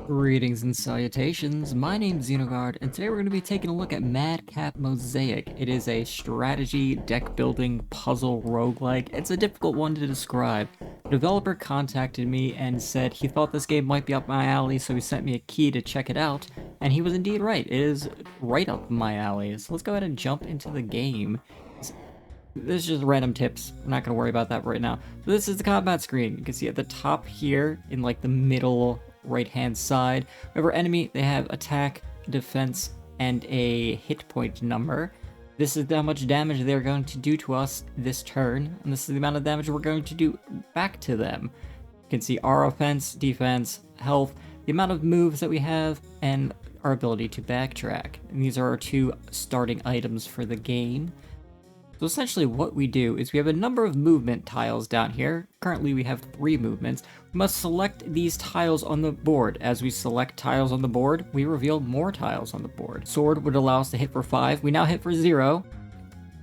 Greetings and salutations, my name's Xenogard, and today we're going to be taking a look at Madcap Mosaic. It is a strategy, deck building, puzzle roguelike. It's a difficult one to describe. The developer contacted me and said he thought this game might be up my alley, so he sent me a key to check it out, and he was indeed right. It is right up my alley, so let's go ahead and jump into the game. This is just random tips. I'm not going to worry about that right now. So this is the combat screen. You can see at the top here, in like the middle right-hand side, whenever enemy, they have attack, defense, and a hit point number. This is how much damage they're going to do to us this turn, and this is the amount of damage we're going to do back to them. You can see our offense, defense, health, the amount of moves that we have, and our ability to backtrack. And these are our two starting items for the game. So essentially what we do is we have a number of movement tiles down here. Currently we have 3 movements. We must select these tiles on the board. As we select tiles on the board, we reveal more tiles on the board. Sword would allow us to hit for 5. We now hit for 0.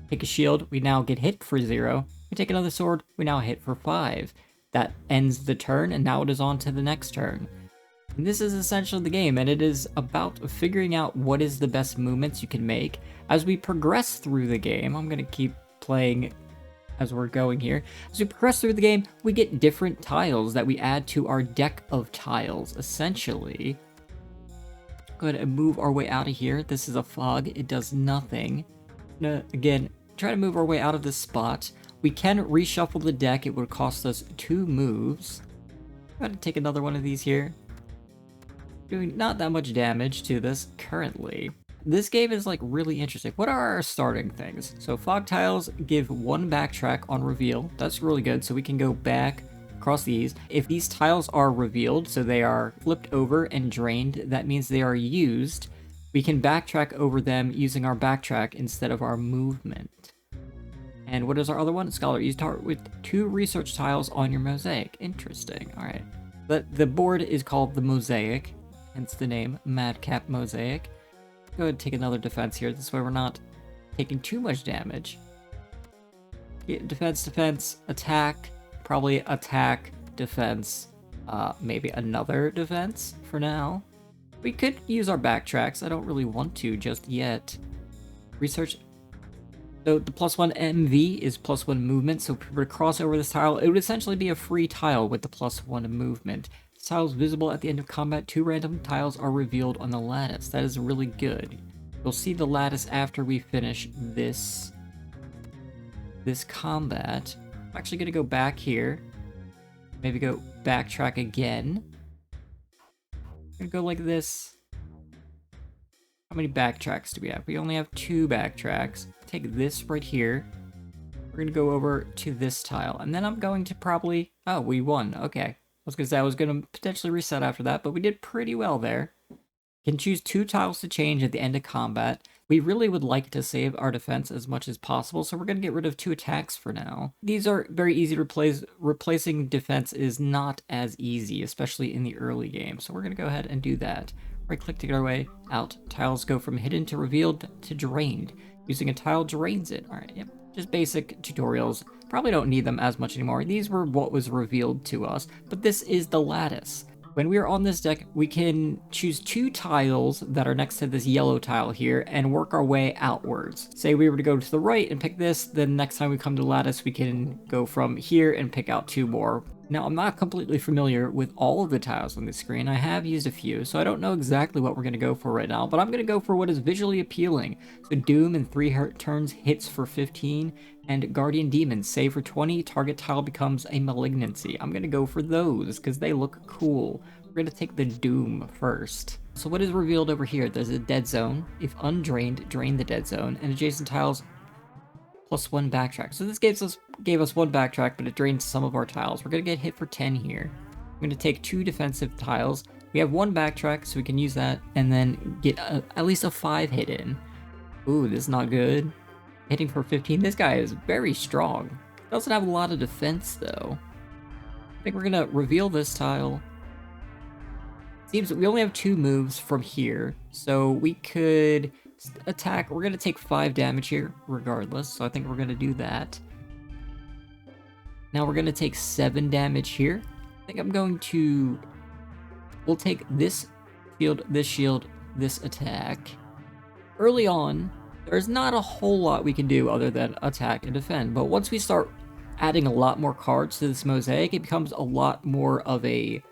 Take a shield, we now get hit for 0. We take another sword, we now hit for 5. That ends the turn, and now it is on to the next turn. And this is essentially the game, and it is about figuring out what is the best movements you can make. As we progress through the game, I'm going to keep playing as we're going here. As we progress through the game, we get different tiles that we add to our deck of tiles, essentially. Go ahead and move our way out of here. This is a fog. It does nothing. Again, try to move our way out of this spot. We can reshuffle the deck. It would cost us 2 moves. I'm going to take another one of these here. Doing not that much damage to this currently. This game is like really interesting. What are our starting things? So fog tiles give 1 backtrack on reveal. That's really good. So we can go back across these. If these tiles are revealed, so they are flipped over and drained, that means they are used. We can backtrack over them using our backtrack instead of our movement. And what is our other one? Scholar. You start with 2 research tiles on your mosaic. Interesting. All right. The board is called the Mosaic. Hence the name, Madcap Mosaic. Go ahead and take another defense here. This way we're not taking too much damage. Defense, defense, attack. Probably attack, defense, maybe another defense for now. We could use our backtracks. I don't really want to just yet. Research. So the +1 MV is +1 movement. So if we were to cross over this tile, it would essentially be a free tile with the +1 movement. Tiles visible at the end of combat. 2 random tiles are revealed on the lattice. That is really good. You'll see the lattice after we finish this combat. I'm actually going to go back here. Maybe go backtrack again. I'm going to go like this. How many backtracks do we have? We only have 2 backtracks. Take this right here. We're going to go over to this tile. And then I'm going to probably... Oh, we won. Okay. I was going to say I was going to potentially reset after that, but we did pretty well there. Can choose 2 tiles to change at the end of combat. We really would like to save our defense as much as possible, so we're going to get rid of 2 attacks for now. These are very easy to replace. Replacing defense is not as easy, especially in the early game, so we're going to go ahead and do that. Right-click to get our way out. Tiles go from hidden to revealed to drained. Using a tile drains it. Alright, yep. Just basic tutorials. Probably don't need them as much anymore. These were what was revealed to us, but this is the lattice. When we are on this deck, we can choose 2 tiles that are next to this yellow tile here and work our way outwards. Say we were to go to the right and pick this, then next time we come to the lattice, we can go from here and pick out 2 more. Now, I'm not completely familiar with all of the tiles on the screen. I have used a few, so I don't know exactly what we're going to go for right now, but I'm going to go for what is visually appealing. So Doom in 3 turns hits for 15, and Guardian Demons save for 20, target tile becomes a malignancy. I'm going to go for those because they look cool. We're going to take the Doom first. So what is revealed over here? There's a dead zone. If undrained, drain the dead zone, and adjacent tiles +1 backtrack. So this gave us 1 backtrack, but it drains some of our tiles. We're going to get hit for 10 here. I'm going to take 2 defensive tiles. We have 1 backtrack, so we can use that, and then get at least a 5 hit in. Ooh, this is not good. Hitting for 15. This guy is very strong. Doesn't have a lot of defense, though. I think we're going to reveal this tile. Seems that we only have 2 moves from here, so we could attack. We're going to take 5 damage here regardless, so I think we're going to do that. Now we're going to take 7 damage here. I think I'm going to we'll take this shield, this attack. Early on, there's not a whole lot we can do other than attack and defend, but once we start adding a lot more cards to this mosaic, it becomes a lot more of a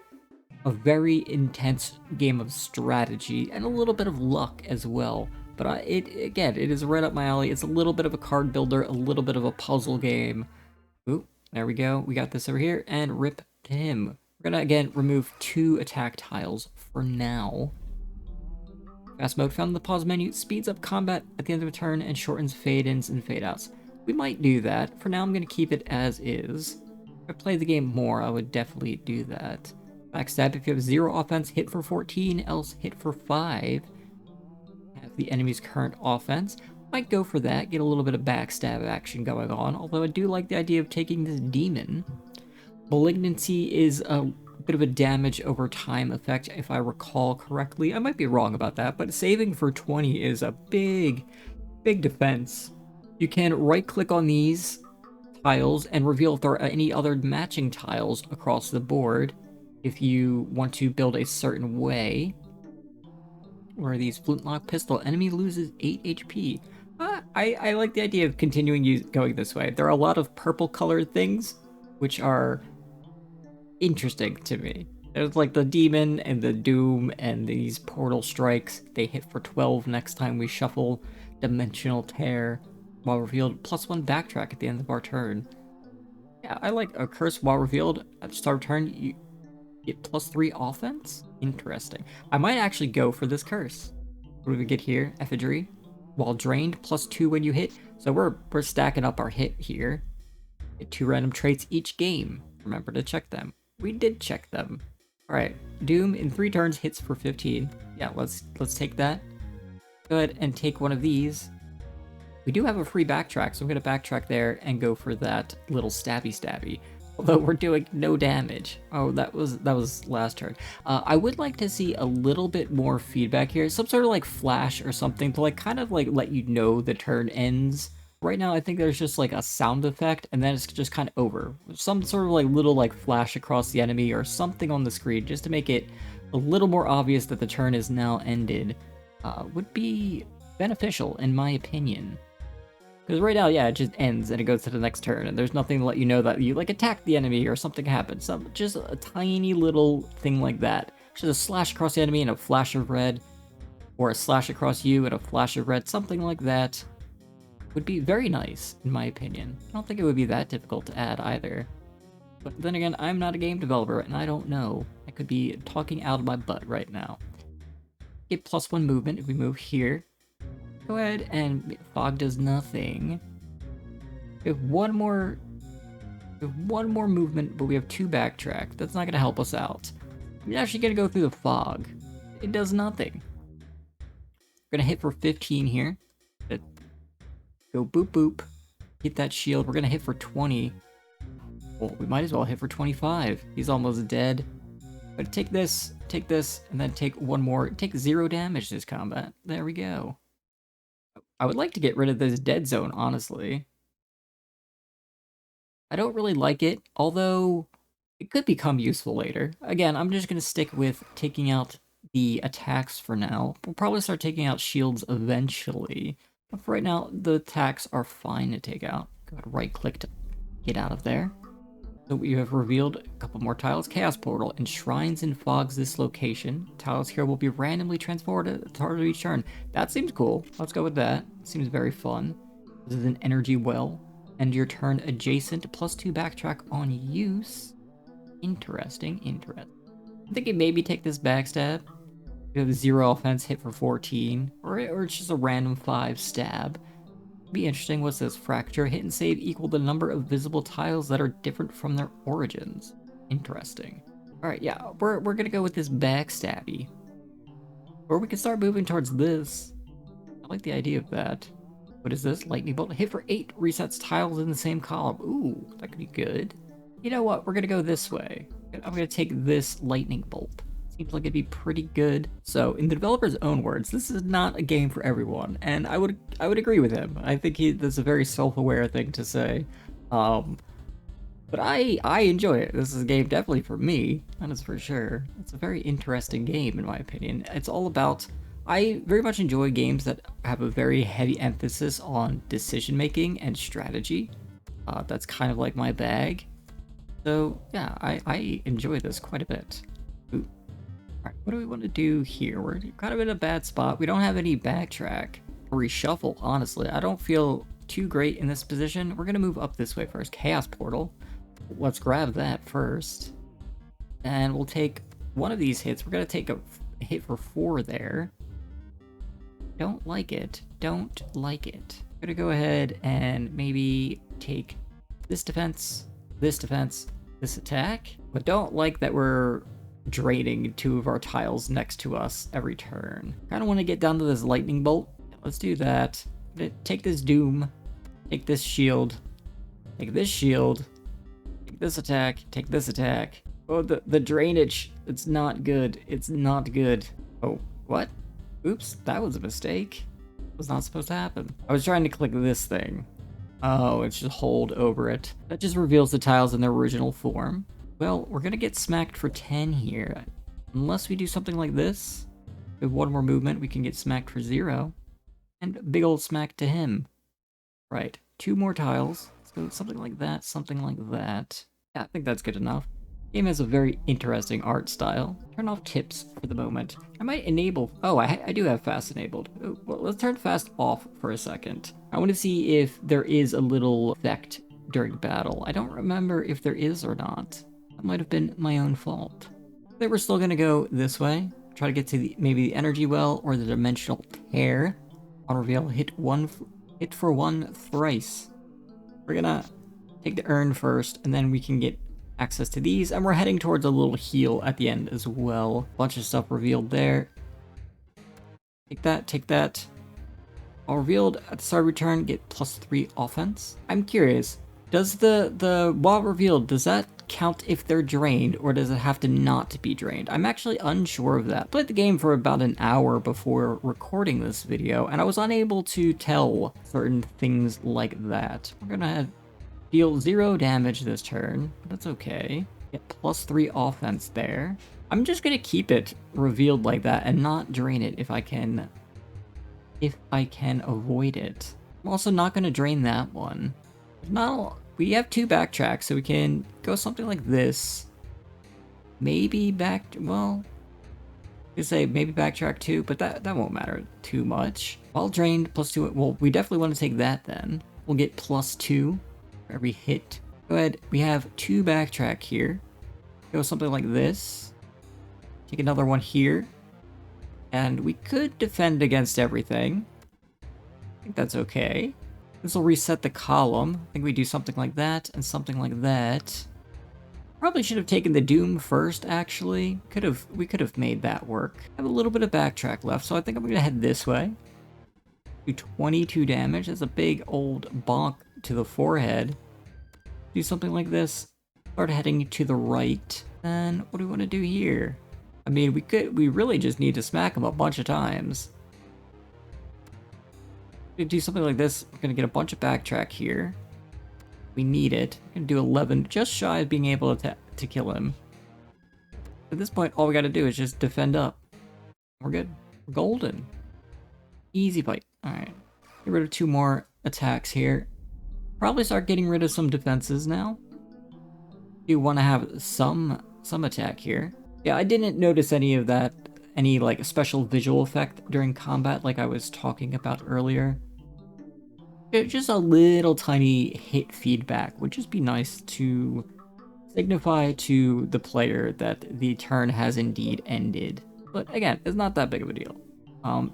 very intense game of strategy and a little bit of luck as well. But it is right up my alley. It's a little bit of a card builder, a little bit of a puzzle game. Ooh, there we go. We got this over here, and rip to him. We're gonna again remove 2 attack tiles for now. Fast mode found in the pause menu speeds up combat at the end of a turn and shortens fade-ins and fade-outs. We might do that. For now, I'm gonna keep it as is. If I play the game more, I would definitely do that. Backstab, if you have 0 offense, hit for 14, else hit for 5. Have the enemy's current offense. Might go for that, get a little bit of backstab action going on, although I do like the idea of taking this demon. Malignancy is a bit of a damage over time effect, if I recall correctly. I might be wrong about that, but saving for 20 is a big defense. You can right-click on these tiles and reveal if there are any other matching tiles across the board if you want to build a certain way. Where these flintlock pistol, enemy loses 8 HP. I like the idea of continuing going this way. There are a lot of purple colored things, which are interesting to me. There's like the demon and the doom and these portal strikes. They hit for 12 next time we shuffle. Dimensional tear. While revealed, +1 backtrack at the end of our turn. Yeah, I like a curse while revealed at the start of turn. You get +3 offense? Interesting. I might actually go for this curse. What do we get here? Effigy. While drained, +2 when you hit. So we're stacking up our hit here. Get 2 random traits each game. Remember to check them. We did check them. Alright, Doom in 3 turns hits for 15. Yeah, let's take that. Go ahead and take one of these. We do have a free backtrack, so I'm gonna backtrack there and go for that little stabby. Although we're doing no damage. Oh, that was last turn. I would like to see a little bit more feedback here. Some sort of like flash or something to like kind of like let you know the turn ends. Right now, I think there's just like a sound effect, and then it's just kind of over. Some sort of like little like flash across the enemy or something on the screen, just to make it a little more obvious that the turn is now ended, would be beneficial in my opinion. Because right now, yeah, it just ends and it goes to the next turn, and there's nothing to let you know that you like attacked the enemy or something happened. Just a tiny little thing like that. Just a slash across the enemy and a flash of red, or a slash across you and a flash of red, something like that. Would be very nice, in my opinion. I don't think it would be that difficult to add either. But then again, I'm not a game developer, and I don't know. I could be talking out of my butt right now. Get +1 movement if we move here. Go ahead and fog does nothing. We have one more movement, but we have 2 backtrack. That's not going to help us out. I'm actually going to go through the fog. It does nothing. We're going to hit for 15 here. Go boop boop. Hit that shield. We're gonna hit for 20. Well, we might as well hit for 25. He's almost dead. But take this, and then take one more. Take 0 damage this combat. There we go. I would like to get rid of this dead zone, honestly. I don't really like it, although it could become useful later. Again, I'm just gonna stick with taking out the attacks for now. We'll probably start taking out shields eventually. But for right now, the attacks are fine to take out. Go ahead, right-click to get out of there. So we have revealed a couple more tiles. Chaos Portal enshrines and fogs this location. Tiles here will be randomly transported at the start of each turn. That seems cool. Let's go with that. Seems very fun. This is an energy well. End your turn adjacent, +2 backtrack on use. Interesting. I'm thinking maybe take this backstab. You have 0 offense, hit for 14, or it's just a random 5 stab. Be interesting. What's this? Fracture. Hit and save equal the number of visible tiles that are different from their origins. Interesting. Alright, yeah, we're gonna go with this backstabby. Or we can start moving towards this. I like the idea of that. What is this? Lightning bolt. Hit for 8 resets tiles in the same column. Ooh, that could be good. You know what? We're gonna go this way. I'm gonna take this lightning bolt. Seems like it'd be pretty good. So, in the developer's own words, this is not a game for everyone, and I would agree with him. I think that's a very self-aware thing to say. But I enjoy it. This is a game definitely for me, that is for sure. It's a very interesting game in my opinion. It's all about, I very much enjoy games that have a very heavy emphasis on decision making and strategy. That's kind of like my bag. So yeah, I enjoy this quite a bit. Ooh. Alright, what do we want to do here? We're kind of in a bad spot. We don't have any backtrack or reshuffle, honestly. I don't feel too great in this position. We're gonna move up this way first. Chaos Portal. Let's grab that first. And we'll take one of these hits. We're gonna take a hit for 4 there. Don't like it. Don't like it. I'm gonna go ahead and maybe take this defense, this attack. But don't like that we're draining 2 of our tiles next to us every turn. Kind of want to get down to this lightning bolt. Let's do that. Take this doom. Take this shield. Take this shield. Take this attack. Take this attack. Oh, the drainage. It's not good. It's not good. Oh, what? Oops, that was a mistake. It was not supposed to happen. I was trying to click this thing. Oh, it's just hold over it. That just reveals the tiles in their original form. Well, we're gonna get smacked for 10 here. Unless we do something like this. With one more movement, we can get smacked for 0. And big old smack to him. Right, 2 more tiles. So something like that, something like that. Yeah, I think that's good enough. Game has a very interesting art style. Turn off tips for the moment. I might enable... Oh, I do have fast enabled. Oh, well, let's turn fast off for a second. I want to see if there is a little effect during battle. I don't remember if there is or not. That might have been my own fault. I think we're still going to go this way. Try to get to maybe the energy well or the dimensional tear. On reveal, hit for 1 thrice. We're gonna take the urn first, and then we can get access to these, and we're heading towards a little heal at the end as well. Bunch of stuff revealed there. Take that, take that. All revealed at the start of return, get +3 offense. I'm curious, does the while revealed, does that count if they're drained, or does it have to not be drained? I'm actually unsure of that. I played the game for about an hour before recording this video, and I was unable to tell certain things like that. We're gonna deal 0 damage this turn. That's okay. Get +3 offense there. I'm just gonna keep it revealed like that and not drain it if I can avoid it. I'm also not gonna drain that one. We have 2 backtracks, so we can go something like this. Maybe well, I could say maybe backtrack 2, but that won't matter too much. While drained, +2, well, we definitely want to take that then. We'll get +2 for every hit. Go ahead, we have 2 backtrack here. Go something like this. Take another one here. And we could defend against everything. I think that's okay. This will reset the column. I think we do something like that and something like that. Probably should have taken the Doom first, actually. We could have made that work. I have a little bit of backtrack left, so I think I'm gonna head this way. Do 22 damage. That's a big old bonk to the forehead. Do something like this. Start heading to the right. And what do we want to do here? I mean, we really just need to smack him a bunch of times. Do something like this. We're gonna get a bunch of backtrack here. We need it. We're gonna do 11, just shy of being able to kill him. At this point, all we gotta do is just defend up. We're good. We're golden. Easy fight. Alright. Get rid of 2 more attacks here. Probably start getting rid of some defenses now. You want to have some attack here. Yeah, I didn't notice any of that, any like special visual effect during combat like I was talking about earlier. Just a little tiny hit feedback would just be nice to signify to the player that the turn has indeed ended. But again, it's not that big of a deal.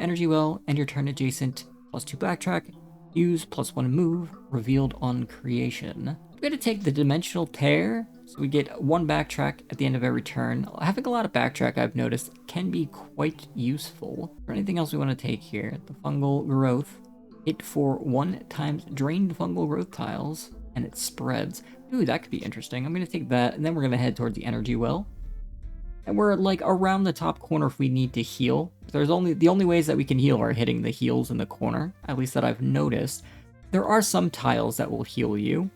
Energy well, end your turn adjacent, +2 backtrack, use +1 move, revealed on creation. I'm gonna take the dimensional tear, so we get 1 backtrack at the end of every turn. Having a lot of backtrack, I've noticed, can be quite useful. For anything else we want to take here, the fungal growth. Hit for 1 times drained fungal growth tiles, and it spreads. Ooh, that could be interesting. I'm gonna take that, and then we're gonna head towards the energy well. And we're like around the top corner if we need to heal. The only ways that we can heal are hitting the heals in the corner, at least that I've noticed. There are some tiles that will heal you.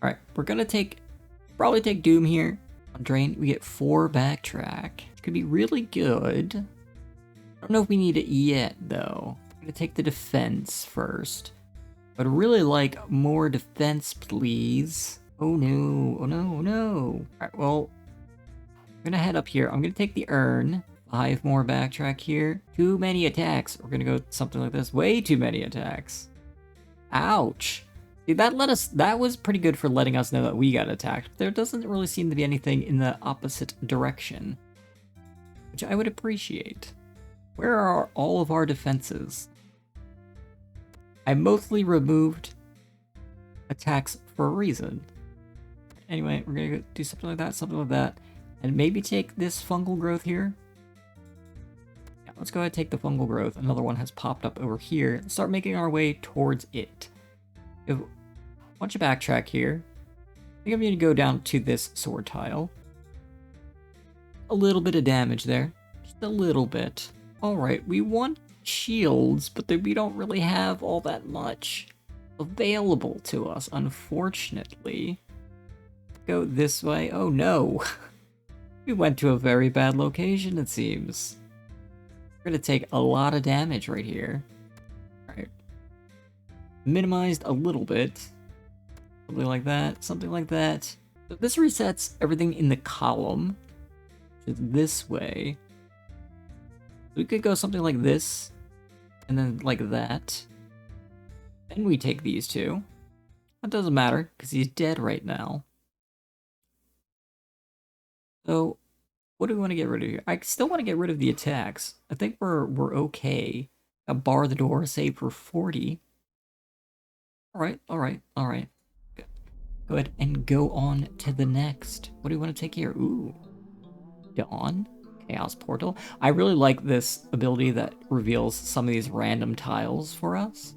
Alright, we're gonna probably take Doom here. On Drain, we get 4 backtrack. It's gonna be really good. I don't know if we need it yet, though. I'm gonna take the defense first. But I really like more defense, please. Oh no, oh no, oh no. Alright, well, I'm gonna head up here. I'm gonna take the urn. 5 more backtrack here. Too many attacks. We're gonna go something like this. Way too many attacks. Ouch. See, that was pretty good for letting us know that we got attacked. There doesn't really seem to be anything in the opposite direction, which I would appreciate. Where are all of our defenses? I mostly removed attacks for a reason. Anyway, we're gonna do something like that, and maybe take this fungal growth here. Yeah, let's go ahead and take the fungal growth. Another one has popped up over here, and start making our way towards it. We have a bunch of backtrack here. I think I'm gonna go down to this sword tile. A little bit of damage there, just a little bit. Alright, we want shields, but we don't really have all that much available to us, unfortunately. Go this way. Oh no. We went to a very bad location, it seems. We're gonna take a lot of damage right here. Alright. Minimized a little bit. Something like that, something like that. So this resets everything in the column, which is this way. We could go something like this, and then like that. Then we take these two. That doesn't matter, because he's dead right now. So, what do we want to get rid of here? I still want to get rid of the attacks. I think we're okay. Bar the door, save for 40. Alright. Good. Go ahead and go on to the next. What do we want to take here? Ooh. Dawn. Chaos Portal. I really like this ability that reveals some of these random tiles for us.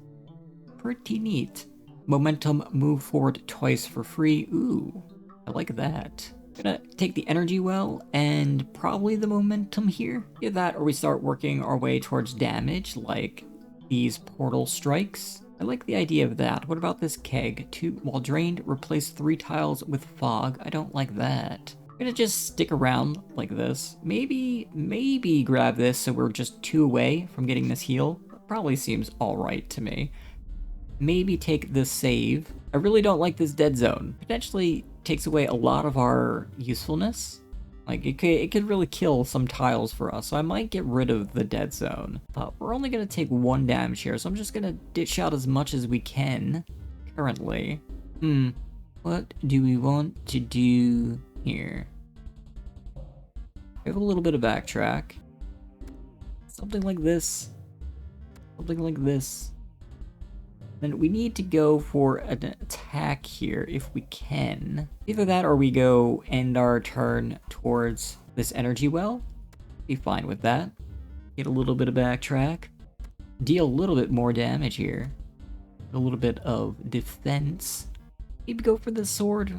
Pretty neat. Momentum, move forward twice for free. Ooh, I like that. Gonna take the energy well and probably the momentum here. Get that, or we start working our way towards damage, like these portal strikes. I like the idea of that. What about this keg? While drained, replace 3 tiles with fog. I don't like that. I'm gonna just stick around like this. Maybe grab this so we're just 2 away from getting this heal. Probably seems alright to me. Maybe take this save. I really don't like this dead zone. Potentially takes away a lot of our usefulness. Like, it could really kill some tiles for us, so I might get rid of the dead zone. But we're only gonna take 1 damage here, so I'm just gonna dish out as much as we can currently. What do we want to do here? We have a little bit of backtrack. Something like this. Something like this. Then we need to go for an attack here if we can. Either that or we go end our turn towards this energy well. Be fine with that. Get a little bit of backtrack. Deal a little bit more damage here. A little bit of defense. Maybe go for the sword.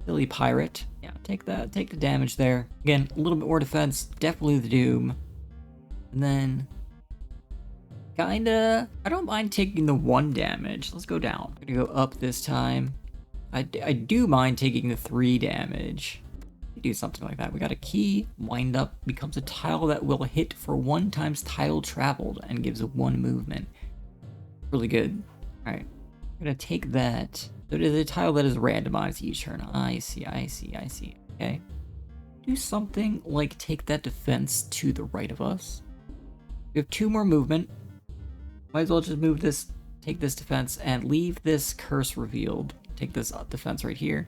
Silly pirate. Yeah, take that. Take the damage there. Again, a little bit more defense. Definitely the doom. And then kinda, I don't mind taking the 1 damage. Let's go down. I'm gonna go up this time. I do mind taking the 3 damage. Do something like that. We got a key. Wind up becomes a tile that will hit for 1 times tile traveled and gives 1 movement. Really good. Alright. I'm gonna take that. So it is a tile that is randomized each turn. I see. Okay. Do something like take that defense to the right of us. We have 2 more movement. Might as well just move this, take this defense, and leave this curse revealed. Take this defense right here.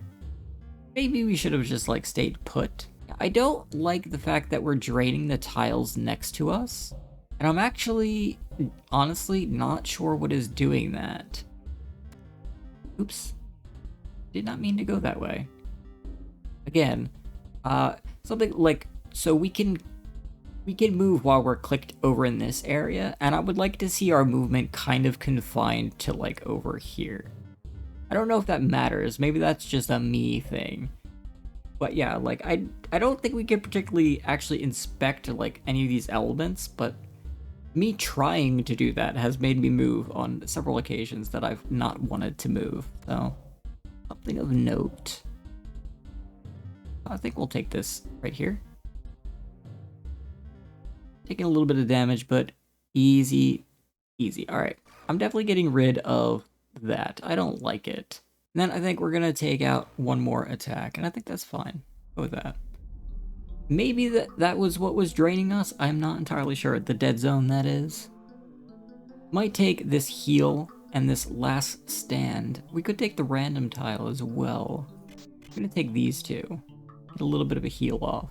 Maybe we should have just, like, stayed put. I don't like the fact that we're draining the tiles next to us. And I'm actually, honestly, not sure what is doing that. Oops. Did not mean to go that way. Again, something like, so we can move while we're clicked over in this area, and I would like to see our movement kind of confined to, like, over here. I don't know if that matters. Maybe that's just a me thing. But yeah, like, I don't think we can particularly actually inspect, like, any of these elements, but me trying to do that has made me move on several occasions that I've not wanted to move, so Something of note. I think we'll take this right here. Taking a little bit of damage, but easy, easy. All right, I'm definitely getting rid of that. I don't like it. And then I think we're gonna take out one more attack, and I think that's fine. Go with that. Maybe that was what was draining us. I'm not entirely sure. The dead zone, that is. Might take this heal and this last stand. We could take the random tile as well. I'm gonna take these two. Get a little bit of a heal off.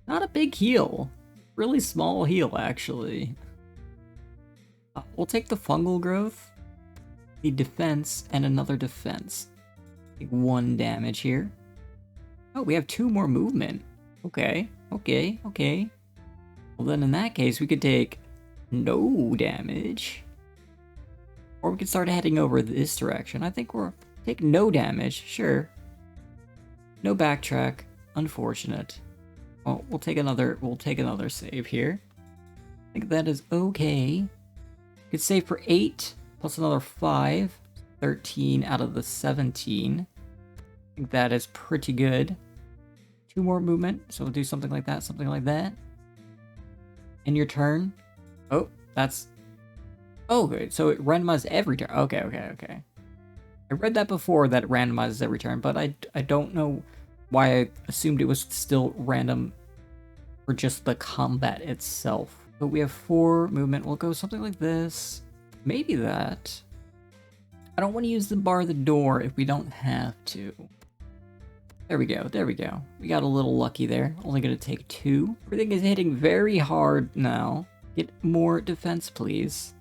Not a big heal. Really small heal, actually. We'll take the fungal growth, the defense, and another defense. Take 1 damage here. Oh, we have 2 more movement. Okay, okay, okay. Well, then in that case, we could take no damage. Or we could start heading over this direction. I think we're... Take no damage, sure. No backtrack. Unfortunate. Well, we'll take another save here. I think that is okay. We could save for 8, plus another 5. 13 out of the 17. I think that is pretty good. 2 more movement, so we'll do something like that, something like that. In your turn. Oh, that's... Oh, good. So it randomizes every turn. Okay, okay, okay. I read that before, that it randomizes every turn, but I don't know why I assumed it was still random for just the combat itself. But we have 4 movement. We'll go something like this. Maybe that. I don't want to use the bar the door if we don't have to. There we go, there we go. We got a little lucky there. Only gonna take 2. Everything is hitting very hard now. Get more defense, please.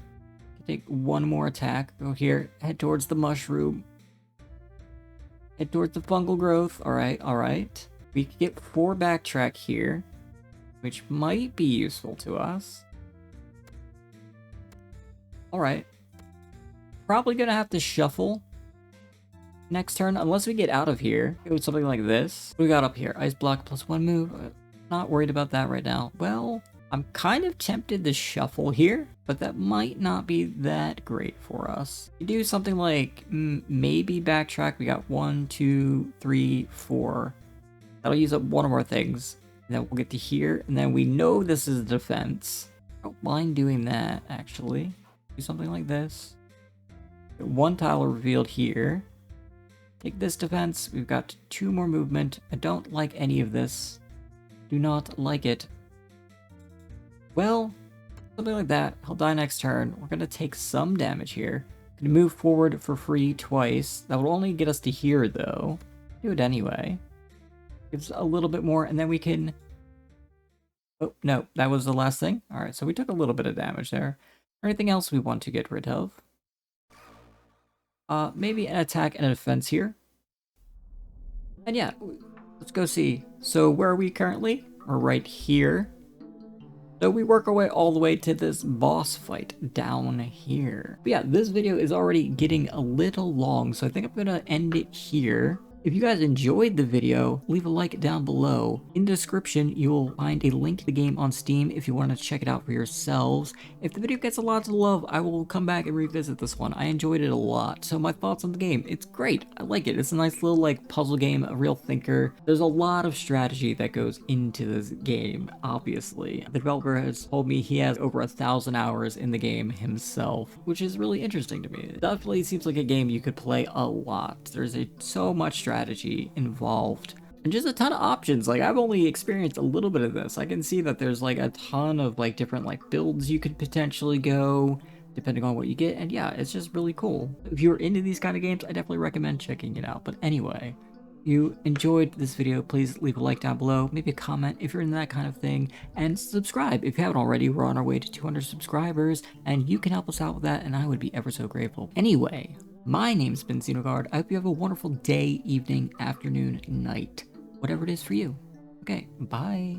Take 1 more attack. Go here. Head towards the mushroom. Head towards the fungal growth. Alright, alright. We could get 4 backtrack here, which might be useful to us. Alright. Probably gonna have to shuffle next turn, unless we get out of here. Go with something like this. What we got up here? Ice block plus 1 move. Not worried about that right now. Well, I'm kind of tempted to shuffle here, but that might not be that great for us. You do something like maybe backtrack. We got 1, 2, 3, 4. That'll use up one of our things. And then we'll get to here, and then we know this is defense. I don't mind doing that, actually. Do something like this. Get 1 tile revealed here. Take this defense. We've got 2 more movement. I don't like any of this. Do not like it. Well, something like that. He'll die next turn. We're going to take some damage here. Gonna move forward for free twice. That will only get us to here, though. Do it anyway. Gives a little bit more, and then we can... Oh, no, that was the last thing. Alright, so we took a little bit of damage there. Anything else we want to get rid of? Maybe an attack and a defense here. And yeah, let's go see. So where are we currently? We're right here. So we work our way all the way to this boss fight down here. But yeah, this video is already getting a little long, so I think I'm gonna end it here. If you guys enjoyed the video, leave a like down below. In the description, you will find a link to the game on Steam if you want to check it out for yourselves. If the video gets a lot of love, I will come back and revisit this one. I enjoyed it a lot. So my thoughts on the game, it's great. I like it. It's a nice little like puzzle game, a real thinker. There's a lot of strategy that goes into this game, obviously. The developer has told me he has over 1,000 hours in the game himself, which is really interesting to me. It definitely seems like a game you could play a lot. There's so much strategy involved and just a ton of options. Like, I've only experienced a little bit of this. I can see that there's like a ton of like different like builds you could potentially go depending on what you get, and yeah, it's just really cool. If you're into these kind of games, I definitely recommend checking it out. But anyway, if you enjoyed this video, please leave a like down below, maybe a comment if you're into that kind of thing, and subscribe if you haven't already. We're on our way to 200 subscribers, and you can help us out with that, and I would be ever so grateful. Anyway, my name's been Xenogard. I hope you have a wonderful day, evening, afternoon, night, whatever it is for you. Okay, bye.